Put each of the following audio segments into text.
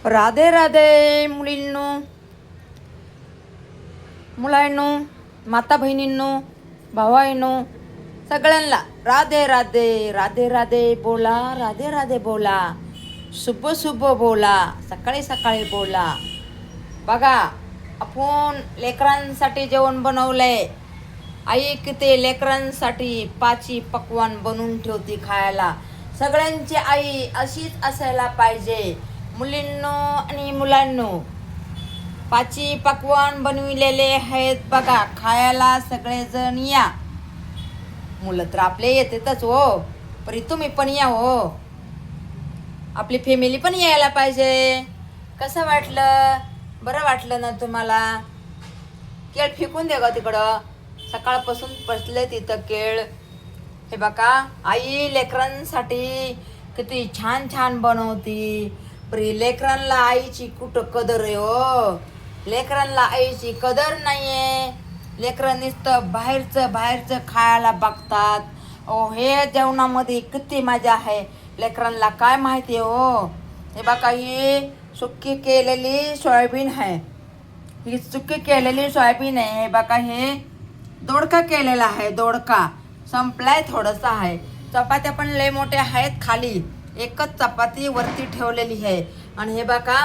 राधे राधे मुलींनो, मुलांनो, माता बहिणींनो, भावांनो, सगळ्यांना राधे राधे. राधे राधे बोला, राधे राधे बोला, शुभ शुभ बोला, सकाळी सकाळी बोला. बघा, आपण लेकरांसाठी जेवण बनवलंय. आई किती लेकरांसाठी पाची पक्वान बनवून ठेवती खायला. सगळ्यांची आई अशीच असायला पाहिजे. मुलींनो आणि मुलांनो, पाची पक्वान बनविलेले आहेत बघा खायला. सगळेजण या. मुलं तर आपले येतातच हो, पण तुम्ही पण या हो. आपली फॅमिली पण यायला पाहिजे. कसं वाटलं? बरं वाटलं ना तुम्हाला? केळ फेकून दे ग तिकडं. सकाळपासून बसले तिथं केळ. हे बघा, आई लेकरांसाठी किती छान छान बनवती. प्री लेकरांना आईची कुठं कदर आहे हो. लेकरांना आईची कदर नाहीये. लेकरं नुसतं बाहेरचं खायला बघतात. हे जेवणामध्ये किती मजा आहे. लेकरांना काय माहिती हो. हे बघा, ही सुक्की केलेली सोयाबीन आहे. ही सुक्की केलेली सोयाबीन आहे. हे बघा, हे दोडका केलेला आहे. दोडका संपलाय, थोडंसं आहे. चपात्या पण लय मोठ्या आहेत खाली. एकच चपाती वरती ठेवलेली आहे. आणि हे बघा,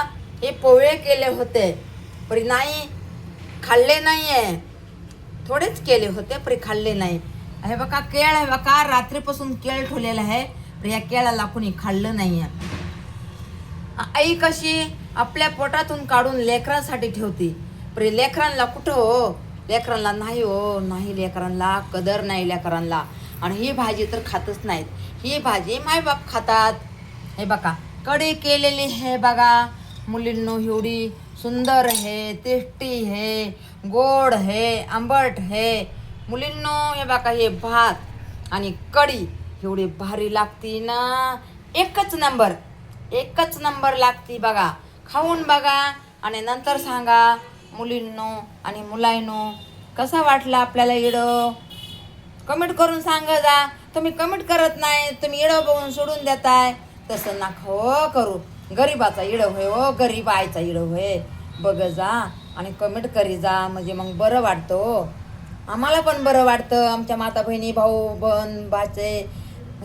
हे पोहे केले होते, पण नाही खाल्ले नाहीये. थोडेच केले होते, पण खाल्ले नाही. हे बघा केळ आहे बघा, रात्रीपासून केळ ठेवलेलं आहे, पण या केळाला कुणी खाल्लं नाहीये. आई कशी आपल्या पोटातून काढून लेकरांसाठी ठेवती, पण लेकरांना कुठं हो. लेकरांना नाही हो, नाही. लेकरांना कदर नाही लेकरांना. आणि ही भाजी तर खातच नाहीत. ही भाजी मायबाप खातात. हे बघा, कढी केलेली हे बघा मुलींनो, एवढी सुंदर है, टेस्टी है, गोड है, आंबट है. मुलींनो हे बघा, हे भात आणि कढी एवढी भारी लागती ना. एकच नंबर लागती बघा. खाऊन बघा आणि नंतर सांगा मुलींनो आणि मुलांनो, कसा वाटला आपल्याला व्हिडिओ. कमेंट करून सांगा जा. तुम्ही कमेंट करत नाही, तुम्ही व्हिडिओ बघून सोडून देताय. तसं ना हो करू. गरीबाचा व्हिडिओ होय हो, गरीब आईचा व्हिडिओ होय. बघ जा आणि कमेंट करी जा, म्हणजे मग बरं वाटतं हो. आम्हाला पण बरं वाटतं. आमच्या माता बहिणी, भाऊ बहीण, भाचे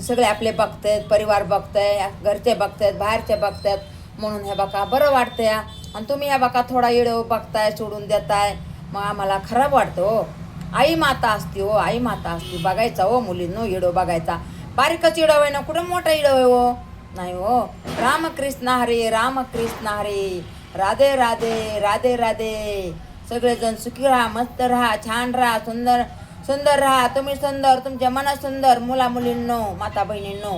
सगळे आपले बघतात, परिवार बघताय, घरचे बघतात, बाहेरचे बघतात, म्हणून हे बघा बरं वाटतंय. आणि तुम्ही ह्या बघा थोडा व्हिडिओ बघताय, सोडून देताय, मग आम्हाला खराब वाटतं हो. आई माता असती हो, आई माता असती. बघायचा हो मुलींनो व्हिडिओ बघायचा. बारीकच व्हिडिओ आहे ना, कुठं मोठा व्हिडिओ आहे हो. नाही हो. रामकृष्ण हरे, रामकृष्ण हरे. राधे राधे, राधे राधे. सगळेजण सुखी राहा, मस्त राहा, छान राहा, सुंदर सुंदर राहा. तुम्ही सुंदर, तुमच्या मनात सुंदर. मुला मुलींनो, माता बहिणींनो,